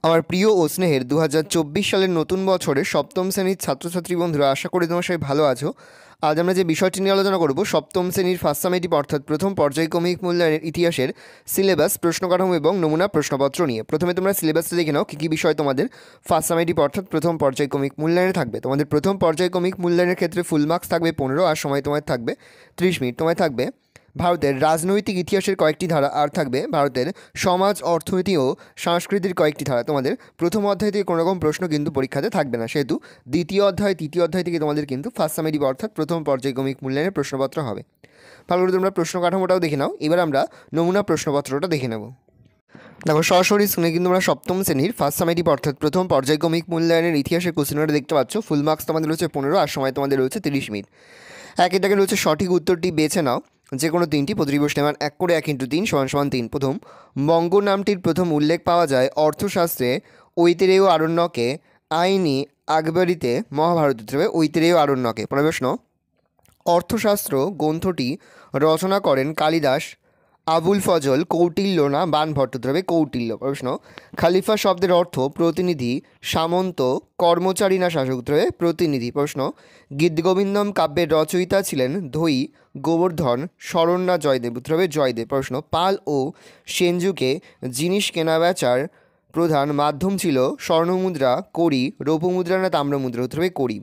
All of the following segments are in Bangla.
আমার প্রিয় ও স্নেহের 2024 সালের নতুন বছরের সপ্তম শ্রেণীর ছাত্রছাত্রী বন্ধুরা, আশা করি তোমার সবাই ভালো আছো। আজ আমরা যে বিষয়টি নিয়ে আলোচনা করব, সপ্তম শ্রেণীর ফার্স্ট সামেটিভ অর্থাৎ প্রথম পর্যায়ক্রমিক মূল্যায়নের ইতিহাসের সিলেবাস, প্রশ্ন কাঠামো এবং নমুনা প্রশ্নপত্র নিয়ে। প্রথমে তোমরা সিলেবাসটা দেখে নাও, কী বিষয় তোমাদের ফার্স্ট সামেটিভ অর্থাৎ প্রথম পর্যায়ক্রমিক মূল্যায়নে থাকবে। তোমাদের প্রথম পর্যায়ক্রমিক মূল্যায়নের ক্ষেত্রে ফুল মার্কস থাকবে 15, আর সময় তোমার থাকবে 30 মিনিট। তোমায় থাকবে ভারতের রাজনৈতিক ইতিহাসের কয়েকটি ধারা, আর থাকবে ভারতের সমাজ, অর্থনীতি ও সংস্কৃতির কয়েকটি ধারা। তোমাদের প্রথম অধ্যায় থেকে কোনো রকম প্রশ্ন কিন্তু পরীক্ষাতে থাকবে না, সেহেতু দ্বিতীয় অধ্যায়, তৃতীয় অধ্যায় থেকে তোমাদের কিন্তু ফার্স্ট সামেটিভ অর্থাৎ প্রথম পর্যায়ক্রমিক মূল্যায়নের প্রশ্নপত্র হবে। ভালো করে তোমরা প্রশ্ন কাঠামোটাও দেখে নাও। এবার আমরা নমুনা প্রশ্নপত্রটা দেখে নেব। দেখো, সরাসরি শুনে কিন্তু আমরা সপ্তম শ্রেণীর ফার্স্ট সামেটিভ অর্থাৎ প্রথম পর্যায়ক্রমিক মূল্যায়নের ইতিহাসের কোশ্চেনটা দেখতে পাচ্ছ। ফুল মার্কস তোমাদের রয়েছে 15, আর সময় তোমাদের রয়েছে 30 মিনিট। এটাকে রয়েছে সঠিক উত্তরটি বেছে নাও, যে কোনো তিনটি। প্রতিটি প্রশ্নের মান 1 করে 1 × 3 = 3। প্রথম, বঙ্গ নামটির প্রথম উল্লেখ পাওয়া যায় অর্থশাস্ত্রে ঐতিরেয় আরণ্যকে, আইনি আকবরীতে, মহাভারতে। ঐতিরেয় আরণ্যকে। পরের প্রশ্ন, অর্থশাস্ত্র গ্রন্থটি রচনা করেন কালিদাস, আবুল ফজল, কৌটিল্য না বাণভট্ট? কৌটিল্য। প্রশ্ন, খালিফা শব্দের অর্থ প্রতিনিধি, সামন্ত, কর্মচারী না শাসক? প্রতিনিধি। প্রশ্ন, গীতগোবিন্দম কাব্যের রচয়িতা ছিলেন ধৈ, গোবর্ধন, শরণ না জয়দেব? জয়দেব। প্রশ্ন, পাল ও সেনযুগে জিনিস কেনাবেচার প্রধান মাধ্যম ছিল স্বর্ণমুদ্রা, কড়ি, রৌপ্যমুদ্রা না তাম্রমুদ্রা? কড়ি।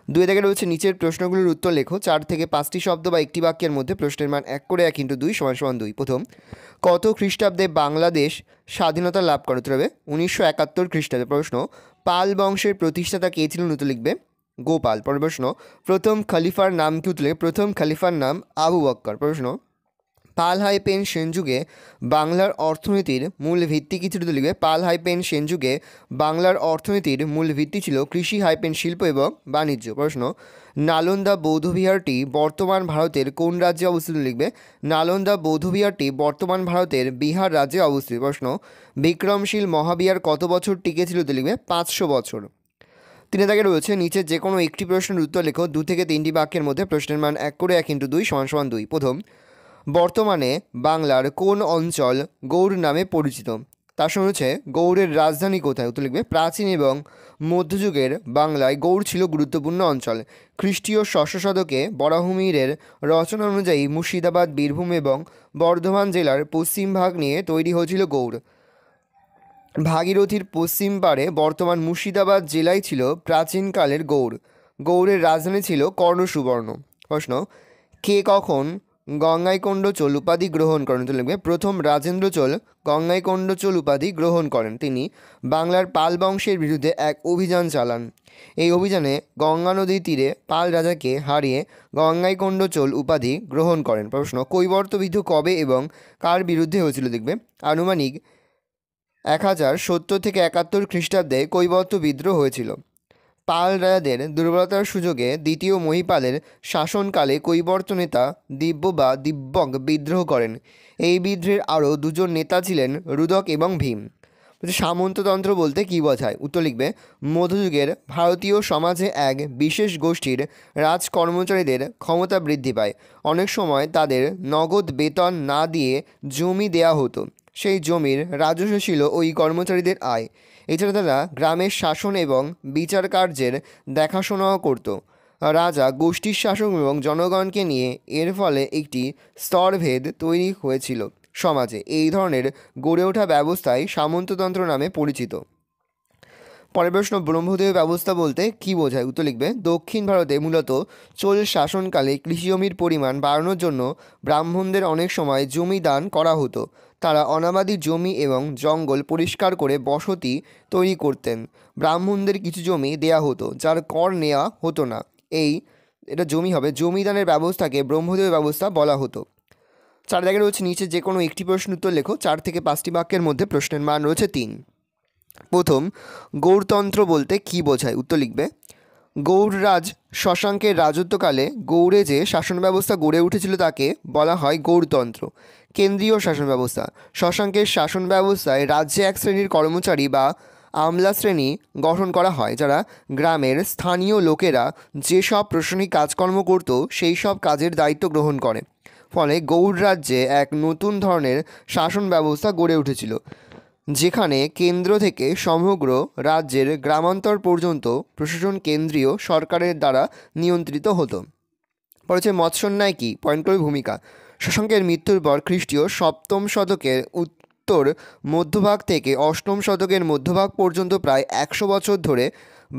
2 থেকে রয়েছে নিচের প্রশ্নগুলোর উত্তর লেখো। 4 থেকে 5টি শব্দ বা একটি বাক্যের মধ্যে প্রশ্নের মান 1 করে 1 × 2 = 2। প্রথম, কত খ্রিস্টাব্দে বাংলাদেশ স্বাধীনতা লাভ করে? 1971 খ্রিস্টাব্দে। প্রশ্ন, পাল বংশের প্রতিষ্ঠাতা কে ছিলেন? উত্তর লিখবে গোপাল। পরের প্রশ্ন, প্রথম খলিফার নাম কি? উত্তর লিখবে প্রথম খলিফার নাম আবু বক্কর। প্রশ্ন, পাল হাইপেন সেনযুগে বাংলার অর্থনীতির মূল ভিত্তি কী ছিল? লিখবে পাল হাইপেন সেনযুগে বাংলার অর্থনীতির মূল ভিত্তি ছিল কৃষি হাইপেন শিল্প এবং বাণিজ্য। প্রশ্ন, নালন্দা বৌদ্ধবিহারটি বর্তমান ভারতের কোন রাজ্যে অবস্থিত? লিখবে নালন্দা বৌদ্ধবিহারটি বর্তমান ভারতের বিহার রাজ্যে অবস্থিত। প্রশ্ন, বিক্রমশীল মহাবিহার কত বছর টিকেছিল? লিখবে 500 বছর। 3 দাগে রয়েছে নিচে যে কোনো একটি প্রশ্নের উত্তর লেখো। 2 থেকে 3টি বাক্যের মধ্যে প্রশ্নের মান 1 করে 1 × 2 = 2। প্রথম, বর্তমানে বাংলার কোন অঞ্চল গৌড় নামে পরিচিত? তার সঙ্গে হচ্ছে গৌড়ের রাজধানী কোথায়? উত্তর লিখবে প্রাচীন এবং মধ্যযুগের বাংলায় গৌড় ছিল গুরুত্বপূর্ণ অঞ্চল। খ্রিস্টীয় 6শ শতকে বরাহমিহিরের রচনা অনুযায়ী মুর্শিদাবাদ, বীরভূম এবং বর্ধমান জেলার পশ্চিম ভাগ নিয়ে তৈরি হয়েছিল গৌড়। ভাগীরথীর পশ্চিম পারে বর্তমান মুর্শিদাবাদ জেলায় ছিল প্রাচীনকালের গৌড়। গৌড়ের রাজধানী ছিল কর্ণসুবর্ণ। প্রশ্ন, কে কখন গঙ্গাইকোণ্ড চোল উপাধি গ্রহণ করেন? লিখবে প্রথম রাজেন্দ্র চোল গঙ্গাইকোণ্ড চোল উপাধি গ্রহণ করেন। তিনি বাংলার পাল বংশের বিরুদ্ধে এক অভিযান চালান। এই অভিযানে গঙ্গা নদীর তীরে পাল রাজাকে হারিয়ে গঙ্গাইকোণ্ড চোল উপাধি গ্রহণ করেন। প্রশ্ন, কৈবর্ত বিদ্রোহ কবে এবং কার বিরুদ্ধে হয়েছিল? লিখবে আনুমানিক 1070 থেকে 71 খ্রিস্টাব্দে কৈবর্ত বিদ্রোহ হয়েছিল। পাল রাজাদের দুর্বলতার সুযোগে দ্বিতীয় মহিপালের শাসনকালে কৈবর্ত নেতা দিব্যক বিদ্রোহ করেন। এই বিদ্রোহের আরও 2 জন নেতা ছিলেন রুদক এবং ভীম। সামন্ততন্ত্র বলতে কী বোঝায়? উত্তর লিখবে মধ্যযুগের ভারতীয় সমাজে এক বিশেষ গোষ্ঠীর রাজকর্মচারীদের ক্ষমতা বৃদ্ধি পায়। অনেক সময় তাদের নগদ বেতন না দিয়ে জমি দেয়া হতো। সেই জমির রাজস্ব ছিল ওই কর্মচারীদের আয়। এছাড়া তারা গ্রামের শাসন এবং বিচার কার্যের দেখাশোনাও করত। রাজা গোষ্ঠীর শাসক এবং জনগণকে নিয়ে এর ফলে একটি স্তরভেদ তৈরি হয়েছিল সমাজে। এই ধরনের গড়ে ওঠা ব্যবস্থাই সামন্ততন্ত্র নামে পরিচিত। পরের প্রশ্ন, ব্রহ্মদেয় ব্যবস্থা বলতে কী বোঝায়? উত্তর লিখবে দক্ষিণ ভারতে মূলত চোল শাসনকালে কৃষিজমির পরিমাণ বাড়ানোর জন্য ব্রাহ্মণদের অনেক সময় জমি দান করা হতো। তারা অনাবাদি জমি এবং জঙ্গল পরিষ্কার করে বসতি তৈরি করতেন। ব্রাহ্মণদের কিছু জমি দেয়া হতো যার কর নেওয়া হতো না। এটা জমি হবে। জমিদানের ব্যবস্থাকে ব্রহ্মদেয় ব্যবস্থা বলা হতো। 4 জায়গায় রয়েছে নিচে যে কোনো একটি প্রশ্নের উত্তর লেখো। 4 থেকে 5টি বাক্যের মধ্যে প্রশ্নের মান রয়েছে 3। প্রথম, গৌড়তন্ত্র বলতে কী বোঝায়? উত্তর লিখবে গৌড়রাজ শশাঙ্কের রাজত্বকালে গৌড়ে যে শাসন ব্যবস্থা গড়ে উঠেছিল তাকে বলা হয় গৌড়তন্ত্র। কেন্দ্রীয় শাসন ব্যবস্থা। শশাঙ্কের শাসন ব্যবস্থায় রাজ্যে এক শ্রেণীর কর্মচারী বা আমলা শ্রেণী গঠন করা হয়, যারা গ্রামের স্থানীয় লোকেরা যেসব প্রশাসনিক কাজকর্ম করত সেই সব কাজের দায়িত্ব গ্রহণ করে। ফলে গৌড় রাজ্যে এক নতুন ধরনের শাসন ব্যবস্থা গড়ে উঠেছিল, যেখানে কেন্দ্র থেকে সমগ্র রাজ্যের গ্রামান্তর পর্যন্ত প্রশাসন কেন্দ্রীয় সরকারের দ্বারা নিয়ন্ত্রিত হতো। পরে হচ্ছে মৎস্যন্যায় কী, পয়েন্ট করে ভূমিকা। শশাঙ্কের মৃত্যুর পর খ্রিস্টীয় সপ্তম শতকের উত্তর মধ্যভাগ থেকে অষ্টম শতকের মধ্যভাগ পর্যন্ত প্রায় 100 বছর ধরে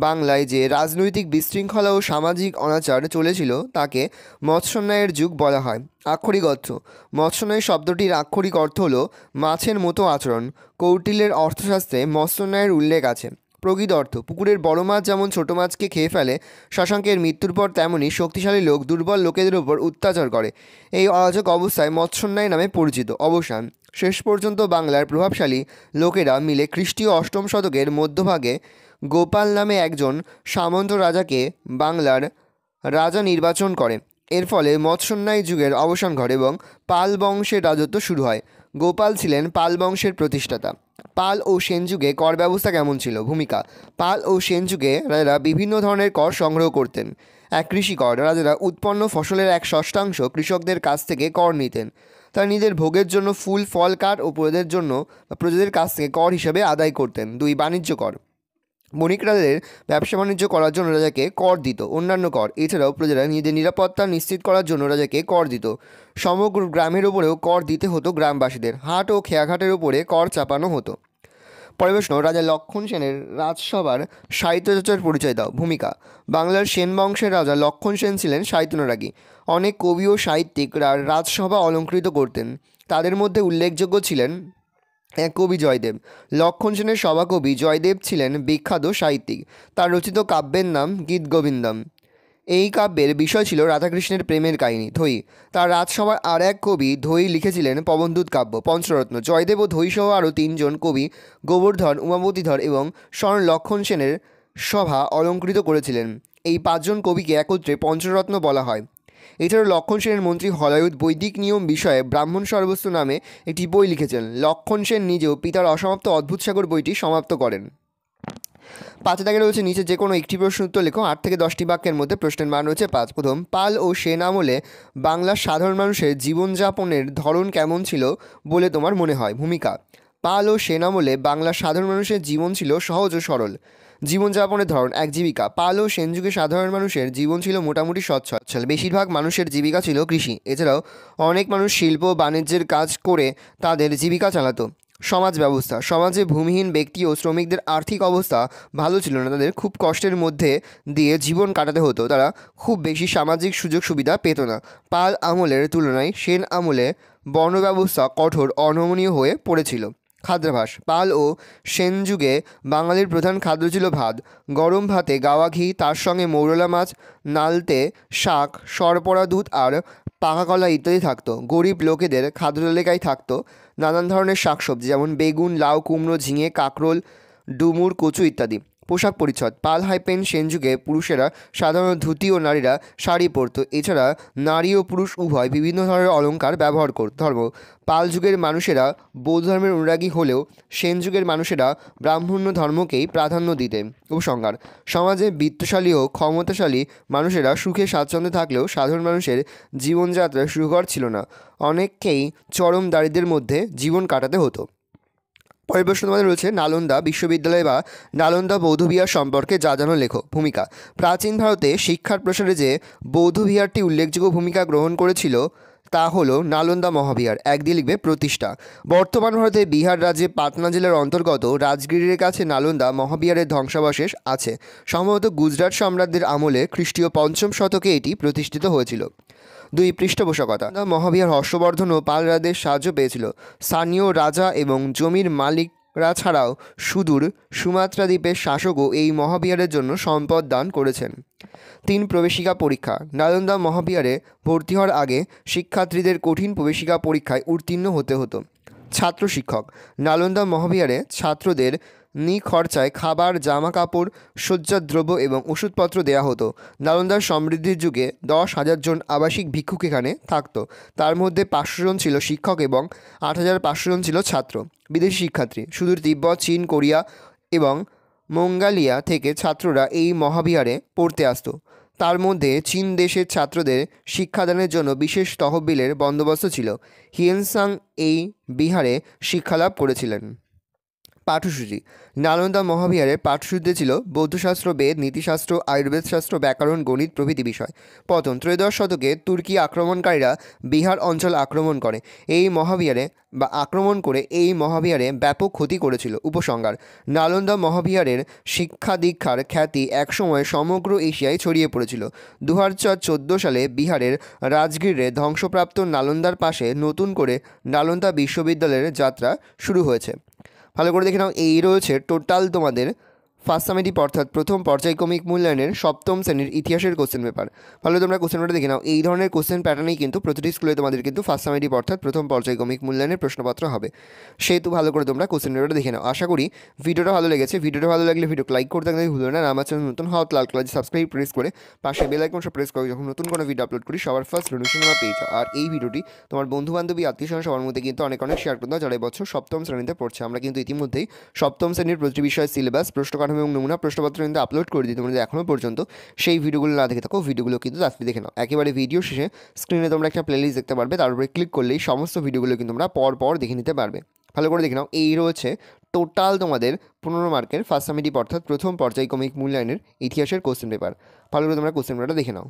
বাংলায় যে রাজনৈতিক বিশৃঙ্খলা ও সামাজিক অনাচার চলেছিল তাকে মৎস্যন্যায়ের যুগ বলা হয়। আক্ষরিক অর্থ: মৎস্যন্যায় শব্দটির আক্ষরিক অর্থ হলো মাছের মতো আচরণ। কৌটিল্যের অর্থশাস্ত্রে মৎস্যন্যায়ের উল্লেখ আছে। প্রকৃত অর্থ: পুকুরের বড় মাছ যেমন ছোট মাছকে খেয়ে ফেলে, শশাঙ্কের মৃত্যুর পর তেমনি শক্তিশালী লোক দুর্বল লোকেদের উপর অত্যাচার করে। এই অরাজক অবস্থায় মৎস্যন্যায় নামে পরিচিত। অবসান: শেষ পর্যন্ত বাংলার প্রভাবশালী লোকেরা মিলে খ্রিস্টীয় অষ্টম শতকের মধ্যভাগে গোপাল নামে একজন সামন্ত রাজাকে বাংলার রাজা নির্বাচন করে। এর ফলে মৎস্যন্যায় যুগের অবসান ঘটে এবং পাল বংশের রাজত্ব শুরু হয়। গোপাল ছিলেন পাল বংশের প্রতিষ্ঠাতা। পাল ও সেন যুগে কর ব্যবস্থা কেমন ছিল? ভূমিকা। পাল ও সেন যুগে রাজারা বিভিন্ন ধরনের কর সংগ্রহ করতেন। এক, কৃষিকর: রাজারা উৎপন্ন ফসলের 1/6 কৃষকদের কাছ থেকে কর নিতেন। তারা নিজেদের ভোগের জন্য ফুল, ফল, কাঠ ও প্রজাদের কাছ থেকে কর হিসাবে আদায় করতেন। 2, বাণিজ্য কর: বণিকরাদের ব্যবসা বাণিজ্য করার জন্য রাজাকে কর দিত। অন্যান্য কর: এছাড়াও প্রজারা নিজেদের নিরাপত্তা নিশ্চিত করার জন্য রাজাকে কর দিত। সমগ্র গ্রামের ওপরেও কর দিতে হতো গ্রামবাসীদের। হাট ও খেয়াঘাটের ওপরে কর চাপানো হতো। পরের প্রশ্ন: রাজা লক্ষণ সেনের রাজসভার সাহিত্যচর্চার পরিচয় দাও। ভূমিকা। বাংলার সেন বংশের রাজা লক্ষণ সেন ছিলেন সাহিত্যানুরাগী। অনেক কবি ও সাহিত্যিক রাজসভা অলঙ্কৃত করতেন। তাদের মধ্যে উল্লেখযোগ্য ছিলেন এক, কবি জয়দেব। লক্ষণ সেনের সভাকবি জয়দেব ছিলেন বিখ্যাত সাহিত্যিক। তার রচিত কাব্যের নাম গীতগোবিন্দম। এই কাব্যের বিষয় ছিল রাধাকৃষ্ণের প্রেমের কাহিনী। ধৈ: তার রাজসভায় আর এক কবি ধৈ লিখেছিলেন পবনদূত কাব্য। পঞ্চরত্ন: জয়দেব ও ধৈ সহ আরও 3 জন কবি গোবর্ধন, উমাপতিধর এবং স্বর্ণ লক্ষণ সেনের সভা অলঙ্কৃত করেছিলেন। এই 5 জন কবিকে একত্রে পঞ্চরত্ন বলা হয়। এছাড়াও লক্ষণ সেনের মন্ত্রী হলায়ুধ বৈদিক নিয়ম বিষয়ে ব্রাহ্মণ সর্বস্ব নামে একটি বই লিখেছেন। লক্ষণ সেন নিজেও পিতার অসমাপ্ত অদ্ভুত সাগর বইটি সমাপ্ত করেন। 5 দাগে রয়েছে নিচে যে কোনো একটি প্রশ্ন উত্তর লেখো। 8 থেকে 10টি বাক্যের মধ্যে প্রশ্নের মান রয়েছে 5। প্রথম, পাল ও সেন আমলে বাংলার সাধারণ মানুষের জীবনযাপনের ধরন কেমন ছিল বলে তোমার মনে হয়? ভূমিকা। পাল ও সেন আমলে বাংলার সাধারণ মানুষের জীবন ছিল সহজ ও সরল। জীবনযাপনের ধরন: 1, জীবিকা। পাল ও সেন যুগে সাধারণ মানুষের জীবন ছিল মোটামুটি সচ্ছল। বেশিরভাগ মানুষের জীবিকা ছিল কৃষি। এছাড়াও অনেক মানুষ শিল্প বাণিজ্যের কাজ করে তাদের জীবিকা চালাতো। সমাজ ব্যবস্থা: সমাজে ভূমিহীন ব্যক্তি ও শ্রমিকদের আর্থিক অবস্থা ভালো ছিল না। তাদের খুব কষ্টের মধ্যে দিয়ে জীবন কাটাতে হতো। তারা খুব বেশি সামাজিক সুযোগ সুবিধা পেত না। পাল আমলের তুলনায় সেন আমলে বর্ণ ব্যবস্থা কঠোর, অনমনীয় হয়ে পড়েছিল। খাদ্যাভ্যাস: পাল ও সেন যুগে বাঙালির প্রধান খাদ্য ছিল ভাত। গরম ভাতে গাওয়া ঘি, তার সঙ্গে মৌরলা মাছ, নালতে শাক, সরপড়া দুধ আর পাকা কলা ইত্যাদি থাকতো। গরিব লোকেদের খাদ্য তালিকায় থাকতো নানান ধরনের শাকসবজি যেমন বেগুন, লাউ, কুমড়ো, ঝিঙে, কাঁকরোল, ডুমুর, কচু ইত্যাদি। পোশাক পরিচ্ছদ: পাল হাইপেন সেন যুগে পুরুষেরা সাধারণত ধুতি ও নারীরা শাড়ি পরত। এছাড়া নারী ও পুরুষ উভয় বিভিন্ন ধরনের অলংকার ব্যবহার করত। ধর্ম: পাল যুগের মানুষেরা বৌদ্ধ ধর্মের অনুরাগী হলেও সেন যুগের মানুষেরা ব্রাহ্মণ্য ধর্মকেই প্রাধান্য দিতেন। উপসংহার: সমাজে বিত্তশালী ও ক্ষমতাশালী মানুষেরা সুখে স্বাচ্ছন্দ্যে থাকলেও সাধারণ মানুষের জীবনযাত্রা সুখকর ছিল না। অনেককেই চরম দারিদ্র্যের মধ্যে জীবন কাটাতে হতো। পরের প্রশ্ন তোমাদের রয়েছে নালন্দা বিশ্ববিদ্যালয় বা নালন্দা বৌদ্ধবিহার সম্পর্কে যা জানো লেখো। ভূমিকা। প্রাচীন ভারতে শিক্ষার প্রসারে যে বৌদ্ধবিহারটি উল্লেখযোগ্য ভূমিকা গ্রহণ করেছিল তা হলো নালন্দা মহাবিহার। 1 দিয়ে লিখবে প্রতিষ্ঠা। বর্তমান ভারতে বিহার রাজ্যে পাটনা জেলার অন্তর্গত রাজগিরির কাছে নালন্দা মহাবিহারের ধ্বংসাবশেষ আছে। সম্ভবত গুজরাট সম্রাটদের আমলে খ্রিস্টীয় 5ম শতকে এটি প্রতিষ্ঠিত হয়েছিল। 2, পৃষ্ঠপোষকতা: মহাবিহার হর্ষবর্ধন ও পাল রাজদের সাহায্য পেয়েছিল। স্থানীয় রাজা এবং জমির মালিকরা ছাড়াও সুদূর সুমাত্রা দ্বীপের শাসকও এই মহাবিহারের জন্য সম্পদ দান করেছেন। 3, প্রবেশিকা পরীক্ষা: নালন্দা মহাবিহারে ভর্তি হওয়ার আগে শিক্ষার্থীদের কঠিন প্রবেশিকা পরীক্ষায় উত্তীর্ণ হতে হতো। ছাত্র শিক্ষক: নালন্দা মহাবিহারে ছাত্রদের নিখরচায় খাবার, জামা কাপড়, শয্যাদ্রব্য এবং ওষুধপত্র দেওয়া হতো। নালন্দার সমৃদ্ধির যুগে 10,000 জন আবাসিক ভিক্ষুক এখানে থাকতো। তার মধ্যে 500 জন ছিল শিক্ষক এবং 8,500 জন ছিল ছাত্র। বিদেশি শিক্ষার্থী: সুদূর তিব্বত, চীন, কোরিয়া এবং মঙ্গোলিয়া থেকে ছাত্ররা এই মহাবিহারে পড়তে আসতো। তার মধ্যে চীন দেশের ছাত্রদের শিক্ষাদানের জন্য বিশেষ তহবিলের বন্দোবস্ত ছিল। হিয়েনসাং এই বিহারে শিক্ষালাভ করেছিলেন। পাঠ্যসূচি। নালন্দা মহাবিহারের পাঠ্যসূচিতে ছিল বৌদ্ধশাস্ত্র, বেদ, নীতিশাস্ত্র, আয়ুর্বেদ শাস্ত্র, ব্যাকরণ, গণিত প্রভৃতি বিষয়। পতন: ত্রয়োদশ শতকে তুর্কি আক্রমণকারীরা বিহার অঞ্চল আক্রমণ করে এই মহাবিহারে ব্যাপক ক্ষতি করেছিল। উপসংহার: নালন্দা মহাবিহারের শিক্ষা দীক্ষার খ্যাতি একসময় সমগ্র এশিয়ায় ছড়িয়ে পড়েছিল। 2014 সালে বিহারের রাজগীরে ধ্বংসপ্রাপ্ত নালন্দার পাশে নতুন করে নালন্দা বিশ্ববিদ্যালয়ের যাত্রা শুরু হয়েছে। ভালো করে দেখে নাও, এই রয়েছে টোটাল তোমাদের ফার্স্ট সামেটিভ অর্থাৎ প্রথম পর্যায়ক্রমিক মূল্যায়নের সপ্তম শ্রেণীর ইতিহাসের কোশ্চেন পেপার। ভালো, তোমরা কোশ্চেন পেপারটা দেখে নাও। এই ধরনের কোশ্চেন প্যাটার্নেই কিন্তু প্রতিটি স্কুলে তোমাদের কিন্তু ফার্স্ট সামেটিভ অর্থাৎ প্রথম পর্যায়ক্রমিক মূল্যায়নের প্রশ্নপত্র হবে। সেহেতু ভালো করে তোমরা কোশ্চেন পেপারটা দেখে নাও। আশা করি ভিডিওটা ভালো লেগেছে। ভিডিওটা ভালো লাগলে ভিডিও লাইক করতে একদমই ভুলো না। আর আমার চ্যানেল নতুন হওয়া লাল কালার সাবস্ক্রাইব প্রেস করে পাশে বেল আইকনটা প্রেস করে যখন নতুন কোনো ভিডিও আপলোড করি সবার ফার্স্ট নোটিফিকেশন তোমরা পেয়ে যাও। আর এই ভিডিওটি তোমার বন্ধুবান্ধবী আত্মীয়স্বজন সবার মধ্যে কিন্তু অনেক শেয়ার করতে দাও যারা এবছর সপ্তম শ্রেণীতে পড়ছে। আমরা কিন্তু ইতিমধ্যেই সপ্তম শ্রেণীর প্রতিটি বিষয়ের সিলেবাস, প্রশ্ন কাঠামো এবং নমুনা প্রশ্নপত্র কিন্তু আপলোড করে দিই। তোমরা যদি এখনও পর্যন্ত সেই ভিডিওগুলো না দেখে থাকো, ভিডিওগুলো কিন্তু তাড়াতাড়ি দেখে নাও। একেবারে ভিডিও শেষে স্ক্রিনে তোমরা একটা প্লেলিস্ট দেখতে পারবে, তার উপরে ক্লিক করলেই সমস্ত ভিডিওগুলো কিন্তু তোমরা পর দেখে নিতে পারবে। ভালো করে দেখে নাও, এই রয়েছে টোটাল তোমাদের 15 মার্কের ফার্স্ট সামেটিভ অর্থাৎ প্রথম পর্যায়ক্রমিক মূল্যায়নের ইতিহাসের কোশ্চেন পেপার। ভালো করে তোমরা কোশ্চেন পেপারটা দেখে নাও।